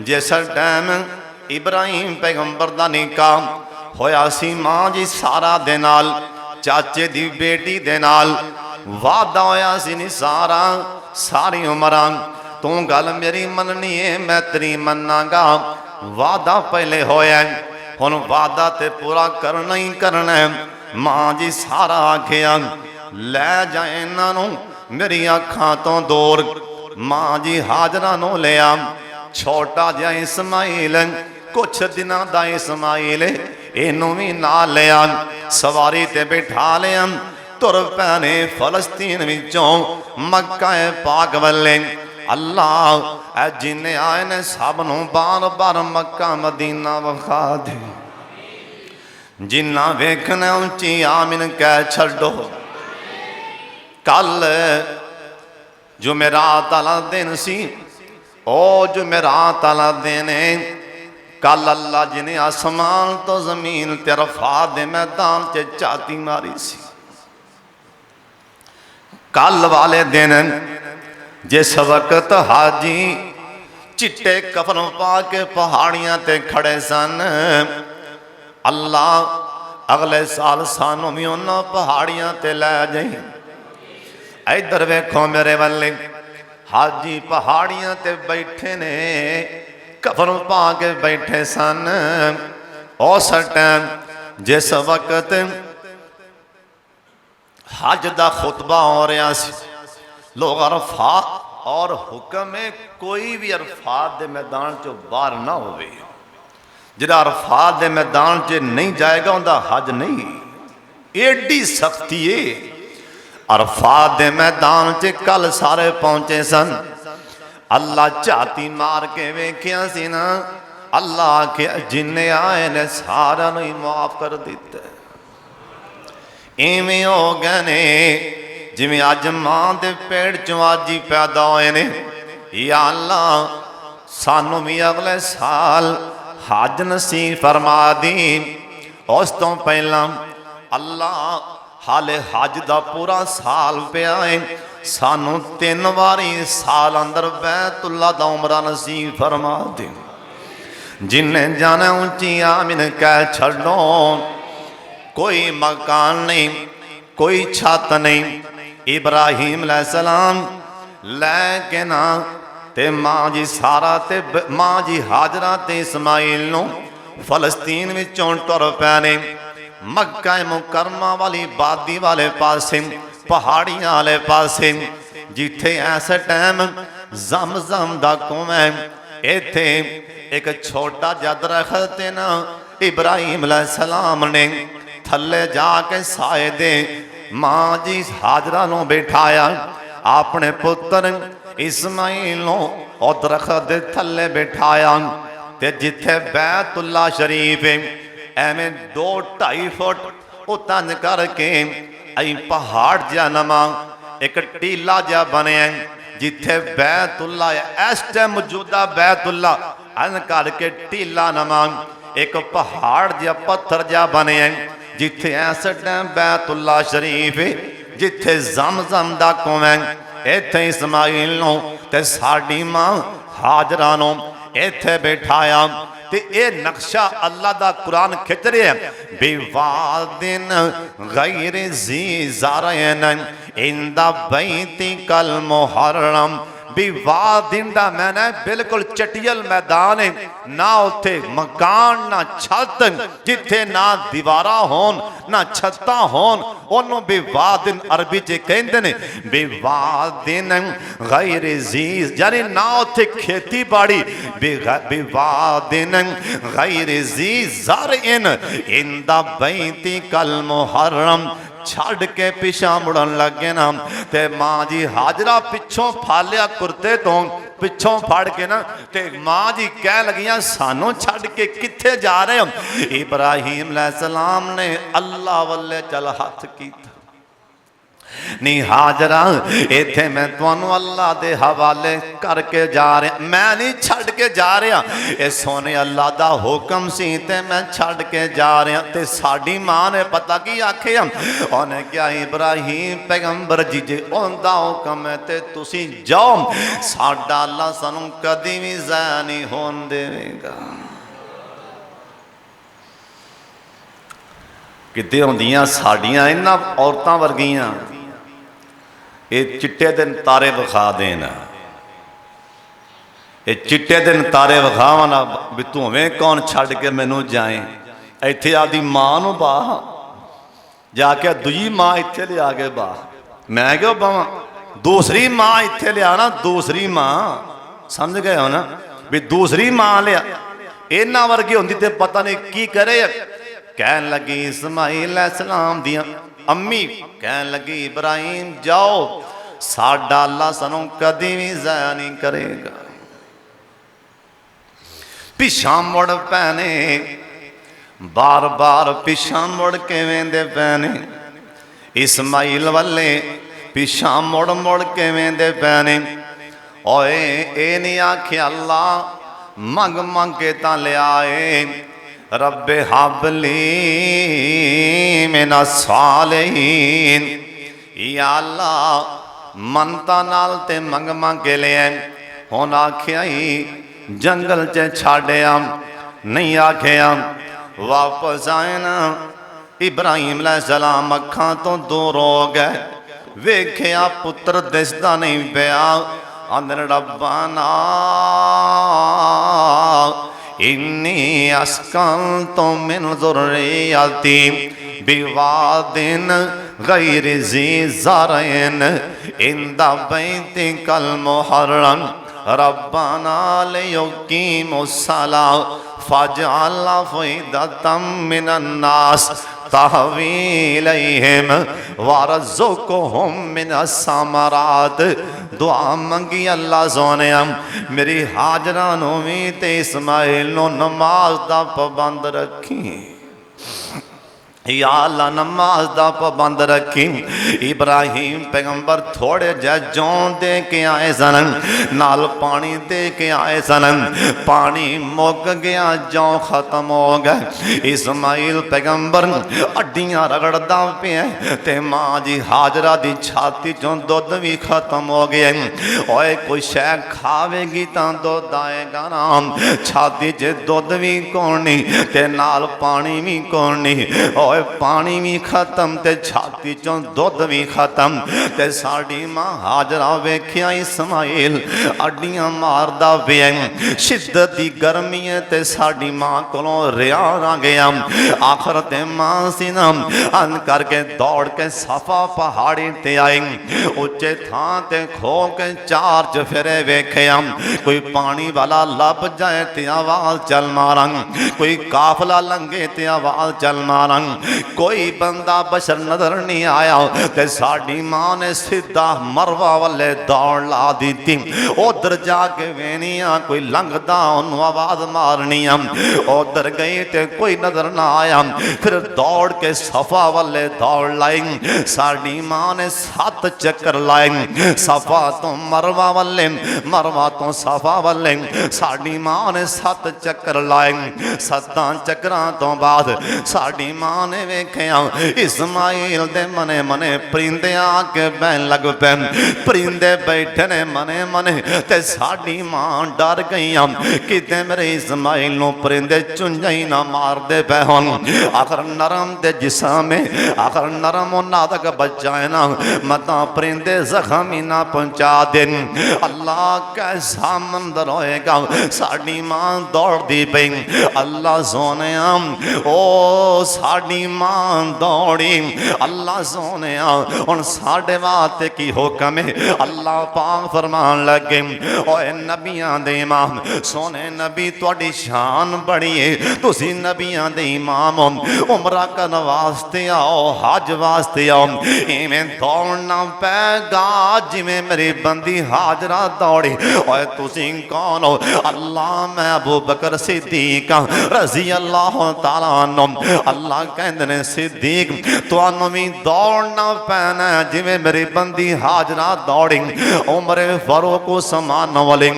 जिस टाइम इब्राहिम पैगंबर दा निकाह होया सी मां जी सारा दे नाल, चाचे दी बेटी दे नाल वादा होया सी नी सारा सारी उम्र तू गल मेरी मननी है मैं तेरी मनांगा। वादा पहले होया हुण वादा ते पूरा करना ही करना है। मां जी सारा आखिया लै जाए इन्हां नूं मेरी अखां तो दूर। मां जी हाजरा नूं लिया, छोटा जिहा इस्माइल कुछ दिनां दा इस्माइल इनू भी नाल लिया, सवारी ते बिठा लिया। तुर पैने फलस्तीन विचों मक्का पाक वल्ले। अल्लाह जिन्ने आए ने सब नूं बार बार मक्का मदीना विखा दे। जिन्ना वेखना उच्ची आमीन कह छड्डो। कल जुमेरात वाला दिन सी, ओ जुमेरात वाला दिन है। कल अल्लाह जिन्हें आसमान तो जमीन ते अरफात दे मैदान च झाती मारी सी। कल वाले दिन जिस वक्त हाजी चिट्टे कफन पा के पहाड़ियां ते खड़े सन, अल्लाह अगले साल सानू भी उन्होंने पहाड़ियां ते लै जाई। इधर वेखो मेरे वाले हाजी पहाड़ियां ते बैठे ने, कफन पा के बैठे सन। उस टाइम जिस वक्त हज का खुतबा हो रहा सी, लोग अरफात और हुक्म है कोई भी अरफात के मैदान चो बाहर ना होवे। जिहड़ा अरफात के मैदान च नहीं जाएगा उनका हज नहीं। एडी सख्ती है। अरफात के मैदान च कल सारे पहुंचे सन। अल्लाह झाती मार के वेखिया सी ना, अल्लाह आखिया जिन्ने आए ने सारा ही माफ कर दिता। इवें हो गए ने जिवें अज मां दे पेड़ चों अज ही पैदा होए ने। या अल्लाह सानू भी अगले साल हज नसीब फरमा दी। उस तो पहला अल्लाह हाले हज का पूरा साल पिया है, सानू 3 बारी साल अंदर बैतुल्ला दा उमरा नसीब फरमा दे। जिन्हें जाना ऊंची आमीन कह छड़ो। कोई मकान नहीं, कोई छत नहीं। इब्राहिम अलैहिस्सलाम लैके ना ते मां जी सारा ते मां जी हाजरा ते इस्माइल नूं फलस्तीन विचों टुर पै ने मक्का मुकरमा वाली बादी वाले पासे, पहाड़ियां वाले पासे, जिथे इस टाइम ज़म-ज़म दा कुआं है। इत्थे एक छोटा जिहा दरख्त ना इब्राहिम अलैहिस्सलाम ने थल्ले जाके साए दे मां जी हाजरा नूं बैठाया, अपने पुत्र इस्माइल नूं और दरख्त दे थल्ले बैठाया। ते जिथे बैतुल्ला शरीफ है एवें 2-2.5 फुट उतन करके अई पहाड़ जिहा नमा एक टीला जिहा बनिया, जिथे बैतुल्ला इस टाइम मौजूदा बैतुल्ला अन करके टीला नमा एक पहाड़ जिहा पत्थर जिहा बनिया, जिथे इस टाइम बैतुल्ला शरीफ जिथे ज़म-ज़म दा कुआं। इत्थे इस्माइल नूं ते साडी मां हाजरा नूं इत्थे बैठाया। ते ये नक्शा अल्लाह दा कुरान खिच रहा है। बेवादिन गैर ज़ी ज़रअन इंदा बैती कल मुहर्रम। बेवादिन दा मैंने बिल्कुल चटियल मैदान है, ना उत्थे मकान ना छत, जिथे ना दीवारा होन ना छत्ता होन, ओनू बेवादिन अरबी च कहंदे ने। बेवादिन गैर ज़ी यानी ना उत्थे खेती बाड़ी, बेवादिन गैर ज़ी ज़रअन इंदा बैती कल मुहर्रम। छड़ के पिछा मुड़न लगे ना ते मां जी हाजरा पिछों फालिया कुर्ते तो पिछों फड़ के ना ते मां जी कह लगियां सानू छड़ के किथे जा रहे हो। इब्राहिम अलैहिस्सलाम ने अल्लाह वल्ले चल हथ कीता, नहीं हाजरा इत्थे मैं तुहानू अल्लाह दे हवाले करके जा रहा, मैं नहीं छड़ के जा रहा, ये सोने अल्लाह दा हुक्म सी ते मैं छड़ के जा रहा। ते साडी मां ने पता की आखे, उन्हें क्या इब्राहिम पैगंबर जी जे उनदा हुक्म है ते तुसी जाओ, साडा अल्लाह सानू कदी भी ज़ाया नहीं होन देवेगा। किते होंदियां साडियां इन्हां औरतां वर्गियां ये चिट्टे दिन तारे विखा देना, ये चिट्टे दिन तारे विखाव ना भी तूवें कौन छड़ के मैनू जाए। इत्थे आदि मां नूं बाह जाके दूजी मां इत्थे लिया के बाह, मैं क्यों बावा, दूसरी मां इत्थे लिया ना, दूसरी मां समझ गए हो ना भी दूसरी मां लिया। इन्हां वर्गी होंदी ते पता नहीं की करे। कहन लगी इस्माइल अलैहिस्सलाम दियां अम्मी कहन लगी इब्राहिम जाओ, साडा अल्लाह सानू कदी भी ज़ाया नहीं करेगा। पिछा मुड़ पैने, बार बार पिछा मुड़ के वेंदे पैने, इस्माइल वाले पिछा मुड़ मुड़ के वेंदे पैने। ओए ए नहीं आखे अल्लाह मंग मंग के तां लियाए, रब्बे हाबली मिना सालिहीन, या अल्लाह मनता नाल ते मंग मंग के ले हुण आखिया ही जंगल च छाड़िया नहीं, आखिया वापस आए ना। इब्राहिम अलैहिस्सलाम अखां तो दूर हो गए, वेख्या पुत्र दिसदा नहीं पिया। अंदर रब्बाना इन्नी अस्कंतु मिन ज़ुर्रियती बिवादिन गैर ज़ी ज़रअन इंदा बैतिकल मुहर्रम रब्बाना लियुक़ीमुस्सलाह फजअल अफ़इदतम मिनन्नास तहवी इलैहिम वरज़ुक़हुम मिनस्समरात। दुआ मंगी अल्लाह सोने मेरी हाजरा नूं वी ते इस्माइल नूं नमाज दा पाबंद रखी। या अल्लाह नमाज दा पाबंद रखी। इब्राहिम पैगंबर थोड़े जे जौ दे के आए सन, नाल पानी दे के आए सन, पानी मुक गया, जौ खत्म हो गए। इस्माइल पैगंबर हड्डियां रगड़दा पिया ते मां जी हाजरा दी छाती चों दुध भी खत्म हो गया। ओए कोई शै खावेगी तां दुध आएगा ना, छाती च दुध भी कोण नहीं ते नाल पानी भी कोण नहीं। पानी भी खत्म ते छाती चों दुध भी खत्म ते साड़ी मां हाजरा वेखिया इस्माइल अड्डियां मारदा पिया। शिद्दत दी गर्मी है ते साड़ी मां कोलों रिया ना गया। आखिर ते मां सी ना अन करके दौड़ के सफा पहाड़ी ते आई। उच्चे थां ते खो के चार चफेरे वेखिया, कोई पानी वाला लब जाए ते आवाज चल मारन, कोई काफला लंघे ते आवाज चल मारन, कोई बंदा बशर नजर नहीं आया। ते साड़ी मां ने सीधा मरवा वाले दौड़ ला दी। उधर जाके वेनिया कोई लंघदा उन्होंने आवाज मारनी, उधर गई ते कोई नजर ना आया। फिर दौड़ के सफा वाले दौड़ लाई। साड़ी मां ने 7 चक्कर लाए, सफा तो मरवा वाले, मरवा तो सफा वाले। साड़ी मां ने 7 चक्कर लाए। 7 चक्कर तो बाद साड़ी मां ने वेख्या इस्माइल दे मने मने परिंदे आके बहन लग पे। परिंदे बैठे ने मने मने ते साड़ी मां डर गई किते मेरे इस्माइल नो परिंदे चुंझा ही ना मार दे पे होन। आखिर नरम दे जिस्म में, आखिर नरम और नाजुक बच्चा है ना, मता परिंदे जख्म ही ना पहुंचा देन। अल्लाह कैसा मंजर होएगा। साड़ी मां दौड़ दी पई, अल्लाह सोने ओ साड़ी मां दौड़ी। अल्लाह सोने हुण साडे वास्ते की हुक्म है। अल्लाह पाक फरमान लगे, ओए नबियां दे इमाम, सोने नबी तुहाडी शान बड़ी है, तुसी नबियां दे इमाम हो, उमरा करन वास्ते आओ, हज वास्ते आओ, इवें दौड़ना पैगा जिवें मेरी बंदी हाजरा दौड़ी। ओए तुसी कौन हो? अल्लाह मैं अबू बकर सिद्दीक रजी अल्लाह तआला अन्हु। अल्लाह कहंदे ने सिद्दीक तुहानू भी दौड़ना पैना जिवें मेरी बंदी हाजरा दौड़ी। उमरे फारूक उस्मान वाले,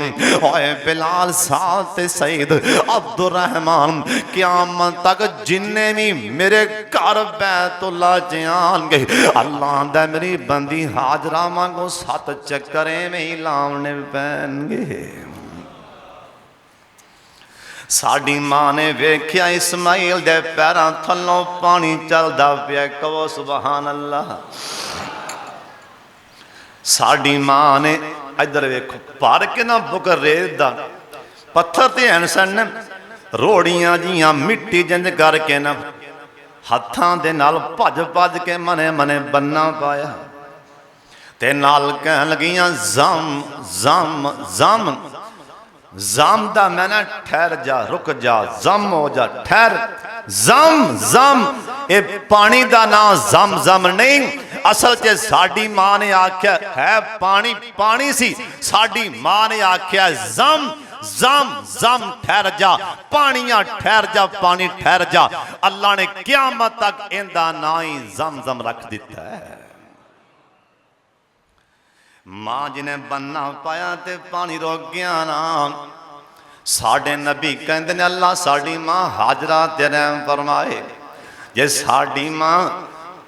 ओए बिलाल साद ते सईद अब्दुल रहमान, क़यामत तक जिन्ने भी मेरे घर बैतुल्ला च आनगे, अल्लाह दा मेरी बंदी हाजरा वांगू 7 चक्कर में ही लाने पैणगे। साड़ी मां ने वेख्या इस्माइल दे पैरां थल्लों पानी चलदा पिया। कहो सुभान अल्लाह। साड़ी मां ने इधर वेखो भर के ना बुकर रेत दा पत्थर ते हन सन, रोड़ियां जियां मिट्टी जंज करके ना हत्थां दे नाल भज भज के मने मने बन्ना पाया ते नाल कहन लगियां जम जम जम। जम दा मैं ना ठहर जा, रुक जा, जम हो जा, ठहर, जम जम। ये पानी दा ना जम जम नहीं, असल च साड़ी मां ने आख्या है पानी पानी सी, साड़ी मां ने आख्या जम जम जम, ठहर जा पानिया, ठहर जा पानी, ठहर जा। अल्लाह ने क़यामत तक इंदा ना ही जम जम रख दिता है। मां जी ने बन्ना पाया ते पानी रोक गया ना। साडे नबी कहते ने अल्लाह साड़ी मां हाजरा ते रहम फरमाए, जे साड़ी मां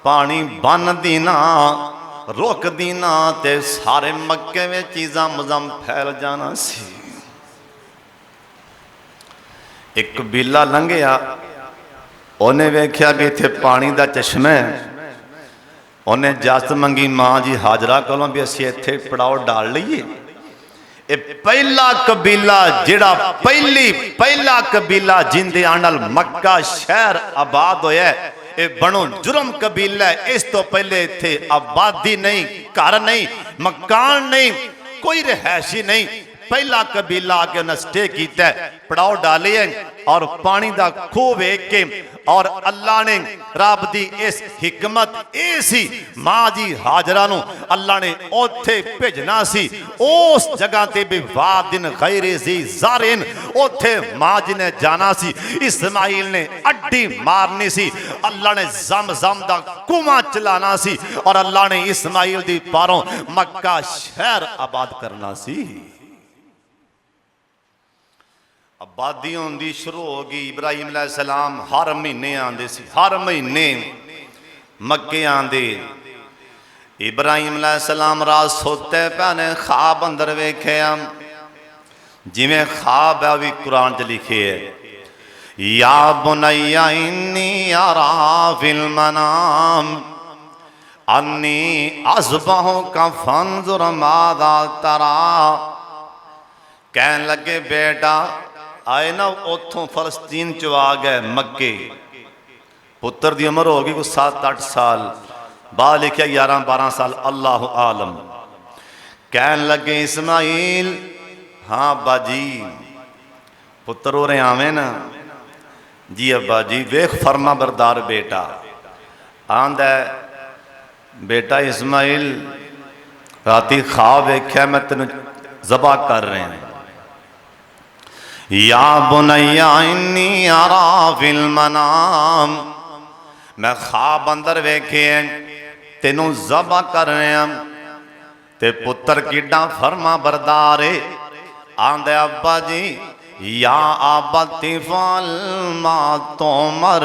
पानी बन दी ना, रोक दी ना, ते सारे मक्के में चीज़ां मजम फैल जाना सी। एक कबीला लंघिया, उन्हें वेख्या भी इत्थे पानी दा चश्मा है। उन्हें इजाजत मंगी मां जी हाजरा कोलों भी असीं इत्थे पड़ाव डाल लीए। ये पहला कबीला जिहड़ा पहला कबीला जिंदे आनल मक्का शहर आबाद होया, ये बनो जुर्म कबीला है। इस तो पहले इत्थे आबादी नहीं, घर नहीं, मकान नहीं, कोई रिहायशी नहीं, पहला कबीला आके उन्हें स्टे किया, पड़ाव डाले और पानी का खूह वेख के और अल्लाह ने रब दी इस हिकमत ये सी मां जी हाजरा नू अल्लाह ने ओथे भेजना सी उस जगह ते भी वादिन गैरे ज़ी ज़ारिन ओथे मां जी ने जाना सी। इस्माइल ने अड्डी मारनी सी, अल्लाह ने ज़म-ज़म दा कुआं चलाना सी और अल्लाह ने इस्माइल दी पारों मक्का शहर आबाद करना सी। आबादी होंदी शुरू हो गई। इब्राहिम अलैहिस्सलाम हर महीने आंदे सी, हर महीने मक्के आंदे। इब्राहिम अलैहिस्सलाम रात सोते पे ने ख्वाब अंदर वेख्या, जिवें ख्वाब है भी कुरान च लिखे है, या बुनैया इन्नी अरा फिल मनाम अन्नी अज़बहुका फंजुर माज़ा तरा। कहन लगे बेटा आए ना उतों फलस्तीन चो आ गए मक्के, पुत्र की उम्र हो गई कोई 7-8 साल, बाद लिखा 11-12 साल, अल्लाह आलम। कहन लगे इस्माइल हाँ अब्बा जी, पुत्र हो रहे आवे ना जी अब्बा जी। वेख फरमा बरदार बेटा आंदा बेटा इस्माइल राती ख्वाब वेख्या मैं तेन ज़बा कर रहे हैं। या बुनैया इन्नी अरा फिल मनाम, मैं ख्वाब अंदर वेखे तेनू ज़बा कर रहे हैं। ते पुत्र किड्डा फरमा बरदार है आंदे अब्बा जी या आबती फल मा तोमर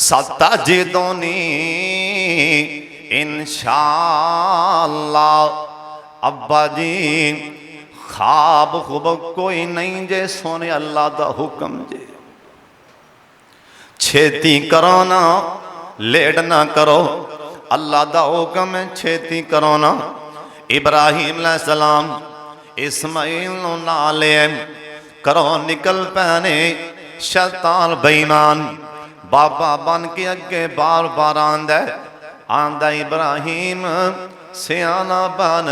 सतजिदुनी इंशाअल्लाह। अब्बा जी ख्वाब खुब कोई नहीं जे सोने अल्लाह दा हुक्म जे, छेती करो ना लेट ना करो, अल्लाह दा हुक्म है छेती करो ना। इब्राहिम अलैहिस्सलाम इस्माइल नू नाल करो निकल पैने, शैतान बेईमान बाबा बन के अगे बार बार आंदा इब्राहिम सियाना बन,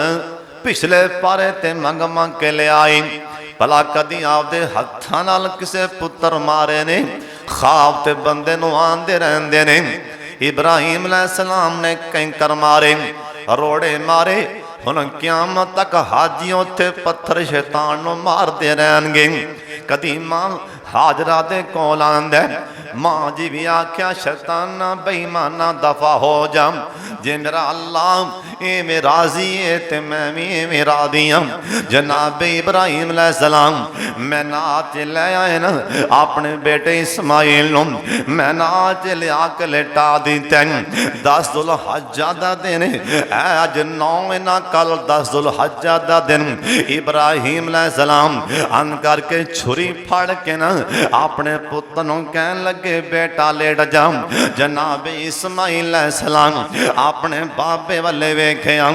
पिछले पारे ते मंग मंग के ले आई, भला कदी आपदे हत्थां नाल किसे पुत्र मारे ने? ख्वाब ते बंदे नू आंदे रहंदे ने। इब्राहिम अलैहिस्सलाम ने कैंकर मारे, रोड़े मारे, हुण क़यामत तक हाजी उत्थे पत्थर शैतान नू मारते रहणगे। कदी मां हाजरा दे कोल आंदा, मां जी भी आख्या शैताना बेईमाना दफा हो जा, जे मेरा अल्लाह एवें राजी है ते मैं भी एवें राजी हां। जनाब इब्राहिम अलैहिस्सलाम मैं नाच ले आए ना अपने बेटे इस्माइल नू, मैं नाच लिया के लेटा दिता। 10 दुल्हज्जा दा दिन अज 9 ना कल 10 दुल्हज्जा दा दिन। इब्राहिम अलैहिस्सलाम अन करके छुरी फड़ के ना अपने पुत्र नू कहन लगे बेटा लेट जा। जनाब इस्माइल अलैहिस्सलाम अपने बाबे वाले वेख्या,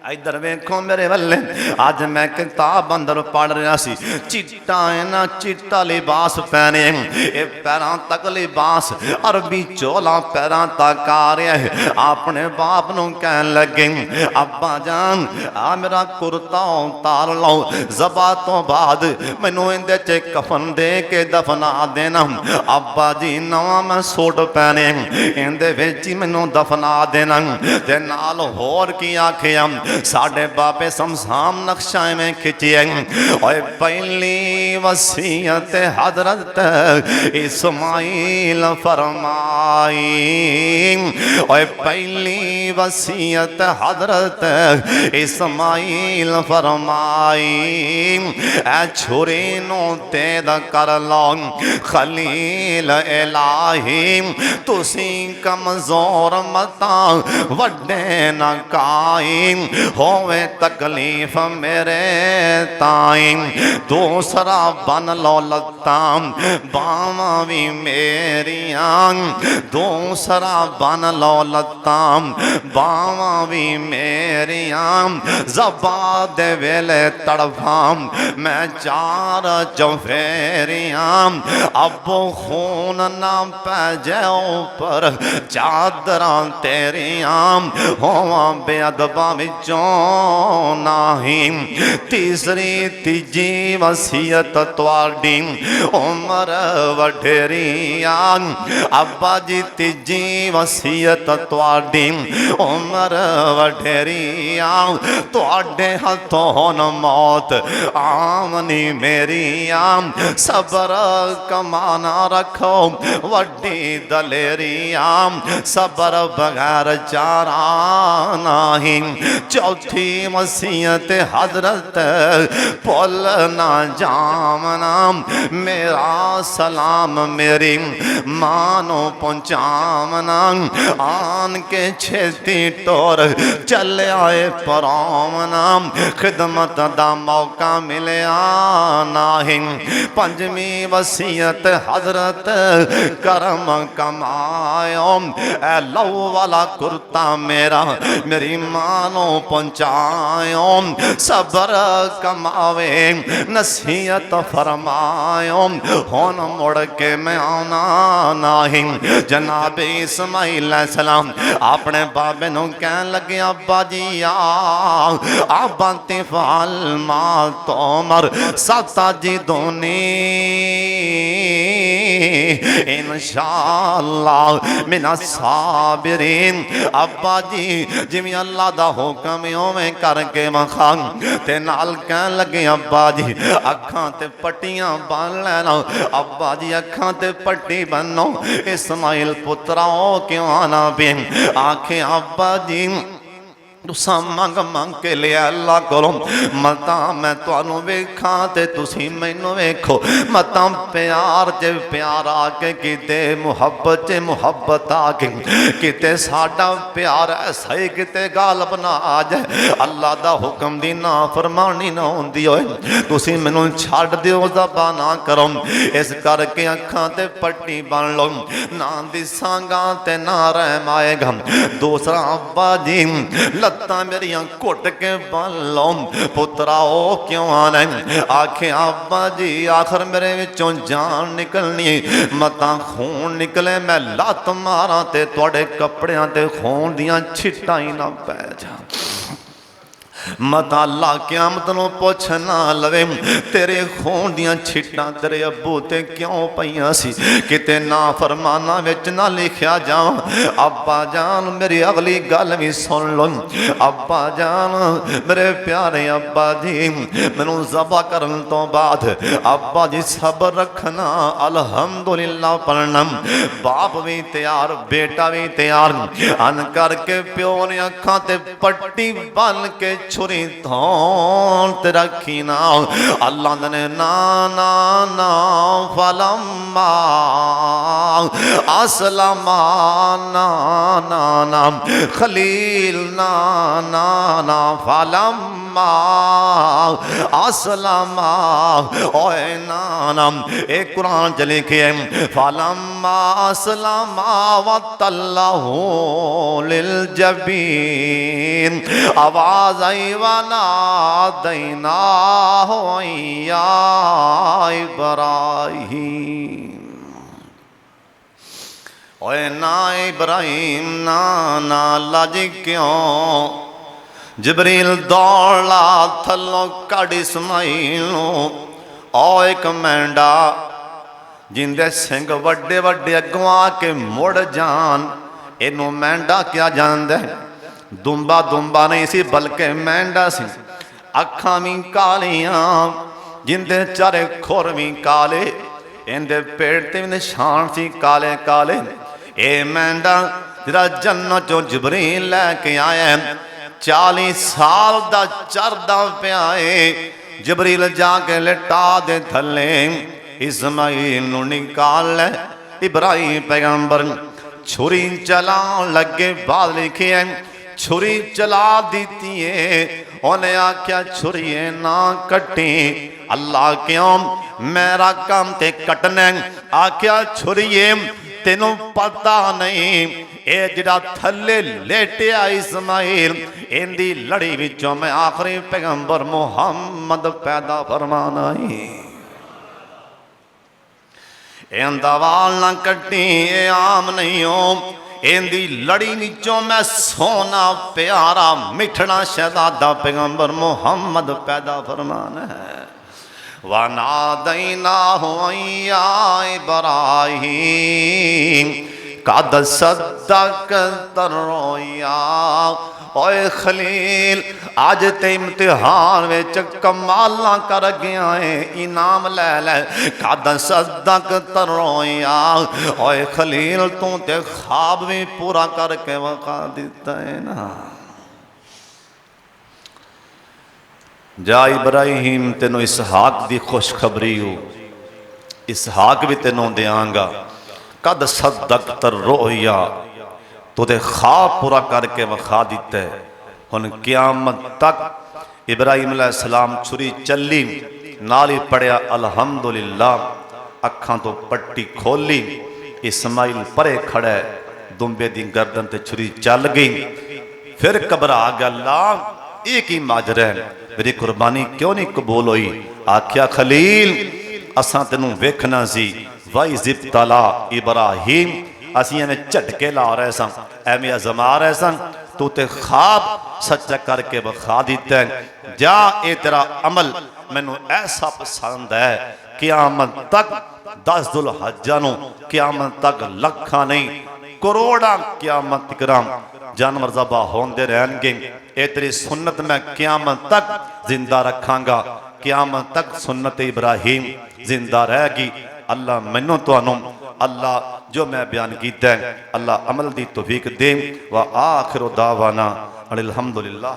इधर वेखो मेरे वाले, अज मैं किताब अंदर पढ़ रहा सी, चिट्टा है ना चिट्टा लिबास पहने, ये पैरों तक लिबास अरबी चोला पैरों तक आ रहा है। अपने बाप नू कहन लगे अब्बा जान आ मेरा कुर्ता उतार लो, ज़बा तो बाद मैनू इहदे च कफन दे के दफना देना। अब्बा जी नवा मैं सूट पहने इहदे विच ही मैनू दफना देना। ते नाल होर की आखिया साढ़े बाबे शमशान नक्शा में खिंचिए, और पहली वसीयत हजरत इस्माइल फरमाई, और पहली वसीयत हजरत इस्माइल फरमाई, ए छुरी नू तेद कर लो खलील इलाही, तुसी कमजोर मता वड्डे न काई, होवे तकलीफ मेरे ताई, दूसरा बन लो लत्तां बावां भी मेरियां, दूसरा बन लो लत्तां बावां भी मेरियां, ज़बा दे वेले तड़फां मैं 4 चौफेरियां, अब खून ना पै जाओ पर चादरां तेरियां, होवां बेअदबां विच चों नाही। तीसरी तीजी वसीयत तुहाडी उमर वडेरिया। अब्बा जी तीजी वसीयत तुहाडी उमर वडेरिया। तुहाडे हथों हुण मौत आमनी मेरिया। सबर कमाना रखो वड्डी दलेरिया। सबर बगैर चारा नाही। चौथी वसीयत हजरत भुल ना जावना। मेरा सलाम मेरी मां नू पहुंचावना। आन के छेती टोर चल आए परावना। खिदमत दा मौका मिलिया नाही। पंजवी वसीयत हजरत करम कमायो। ए लहू वाला कुर्ता मेरा मेरी मां नू पहुंचायो। सबर कमावे नसीहत फरमायो। हुण मुड़ के मैं आना नहीं। जनाबे इस्माइल सलाम अपने बाबे नू कहन लगे अब्बा जी आ बाती फाल मां तोमर साता जी दोनी इंशाअल्लाह मिना साबिरीन। अब्बा जी जिवें अल्लाह दा हुक्म उवें करके मखा। ते नाल कहन लगे अब्बा जी अखां ते पट्टियां बन लेना। अब्बा जी अखां ते पट्टी बनो। इस्माइल पुत्रा क्यों आना पे आखे अब्बा जी तुसा मंग मंग के लिया अल्लाह करो मता मैं तुहानू वेखा ते तुसी मैनू वेखो। मता प्यार च प्यार आके किते मुहब्बत च मुहब्बत आके किते साडा प्यार ऐसा ही किते गालब ना आ जाए। अल्लाह दा हुक्म दी ना फरमानी ना होंदी होए तुसी मैनू छड्ड दिओ ज़बा ना करो। इस करके अखां ते पट्टी बन लो ना दिसांगा ते ना रहम आएगा। दूसरा अब्बा जी लत्तां मेरियां घुट के बन लो। पुत्रा ओ क्यों आना। आखे अब्बा जी आखिर मेरे विचों जान निकलनी मता खून निकले मैं लत मारा ते तुहाडे कपड़ियां ते खून दियां छिट्टां ही ना पै जा। मत अल्लाह क़यामत नूं पुछ ना लवे तेरे खून दियां छिट्टां तेरे अब्बू ते क्यों पईयां सी किते ना फरमाना विच ना लिखिया जाओ। अब्बा जान मेरी अगली गल भी सुन लो। अब्बा जान मेरे प्यारे अब्बा जी मैनू ज़बा करन तो बाद अब्बा जी सबर रखना अल्हम्दुलिल्लाह पढ़ना। बाप भी तैयार बेटा भी तैयार अन करके प्यो ने अखां ते पट्टी बन के छुरी थोन ते रखी ना। अल्लाह ने ना ना ना फलम्मा असलमा ना ना ना खलील ना ना ना फलम्मा असलमा ओए ना ना एक कुरान च लिखे फलम्मा असलमा वतल्लहु लिल जबीन। आवाज आई वना दैना हो या इब्राहिम। ओए ना इब्राहिम ना ना लज क्यों। जिबरील दौड़ा थलों कड़ इस्माइल ओ एक मेंढा जिंदे सिंग वड्डे वड्डे अगों आके मुड़ जान इनू मेंढा क्या जानदा। दुंबा दुंबा नहीं सी बल्कि मेंढा सी। अखां भी कालियां जिंदे चारे खुर भी काले इहदे पेट ते भी निशान सी काले काले। ए मेंढा जिहड़ा जन्नत चों जिबरील लैके आया 40 साल दा चरदा पिया है। जिबरील जाके लिटा दे थले इस्माइल नूं निकाल लै। इब्राहिम पैगंबर छुरी चलान लगे बाद लिखे छुरी चला दी है। उन्हें आख्या छुरी ना कटी। अल्लाह क्यों मेरा काम ते कटना। आख्या छुरीए तेनू पता नहीं ए जिहड़ा थले लेटिया इस्माइल इंदी लड़ी विचों मैं आखिरी पैगंबर मुहम्मद पैदा फरमाना ही। इंदा वाल ना कटी ए आम नहीं हो इंदी लड़ी नीचों मैं सोना प्यारा मिठना शहजादा पैगंबर मोहम्मद पैदा फरमान है। वनादैना या इब्राहीम कद सद्दक़्ता रोया। ओए खलील आज ते इम्तिहान विच कमाला कर गया है, इनाम ले ले। कद सद्दक़्ता रोया। ओए खलील तू ते ख्वाब भी पूरा करके वखा दिता है ना। जा इब्राहिम तेनों इसहाक दी खुशखबरी हो, इसहाक भी तेनों देंगा। कद सद्दक़्ता रोया, तुझे ख्वाब पूरा करके वखा दिता है। हुन क़यामत तक इब्राहिम अलैहिस्सलाम छुरी चली नाल ही पढ़िया अल्हम्दुलिल्लाह, अखां तो पट्टी खोली, इस्माइल परे खड़ा है, दुंबे दी गर्दन ते छुरी चल गई। फिर घबरा गया, अल्लाह ये की माजरा है, मेरी कुर्बानी क्यों नहीं कबूल हुई। आख्या खलील असां तेनों वेखना सी, वाई ज़िब्तला इब्राहिम असी एवं झटके ला रहे सन, एवं अजमा रहे सन, तू ते ख्वाब सच्चा करके विखा दिता है। जा ये तेरा अमल मैनू ऐसा पसंद है, क़यामत तक 10 दुलहज्जा नूं क़यामत तक लखां नहीं करोड़ा क़यामत तिकराम जानवर ज़बा होंदे रहणगे। ये तेरी सुन्नत मैं क़यामत तक जिंदा रखांगा, क़यामत तक सुन्नत इब्राहिम जिंदा रहेगी। अल्लाह मैनू तुहानू अल्लाह जो मैं बयान किया है अल्लाह अमल दी तौफीक दे। व आखिर दावाना अनिल हम्दुलिल्लाह।